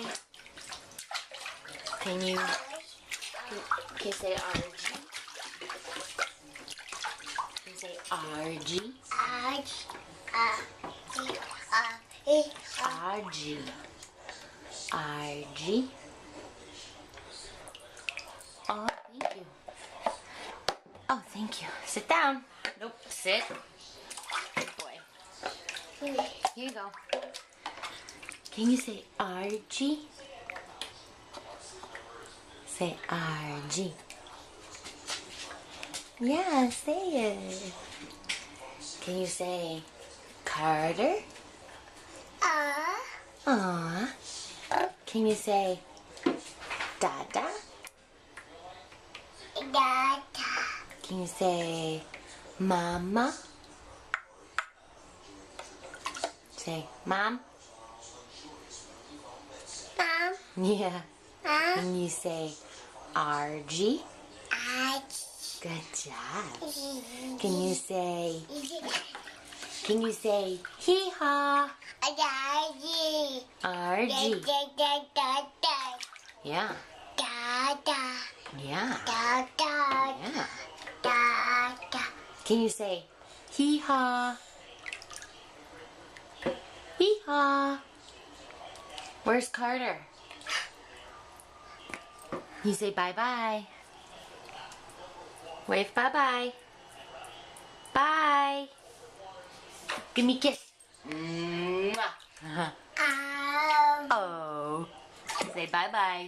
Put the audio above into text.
bye. Can you say RG? Can you say RG? RG. RG. Oh, thank you. Oh, thank you. Sit down. Nope, sit. Good boy. Here you go. Can you say RG? Say RG. Yeah, say it. Can you say Carter? Aww. Can you say Dada? Can you say Mama? Say Mom? Yeah. Can you say RG? Good job. Can you say hee haw? RG. Yeah. Yeah. Yeah. Can you say hee haw? Hee haw. Where's Carter? You say bye-bye. Wave bye-bye. Bye. Give me a kiss. Mwah. Oh. Say bye-bye.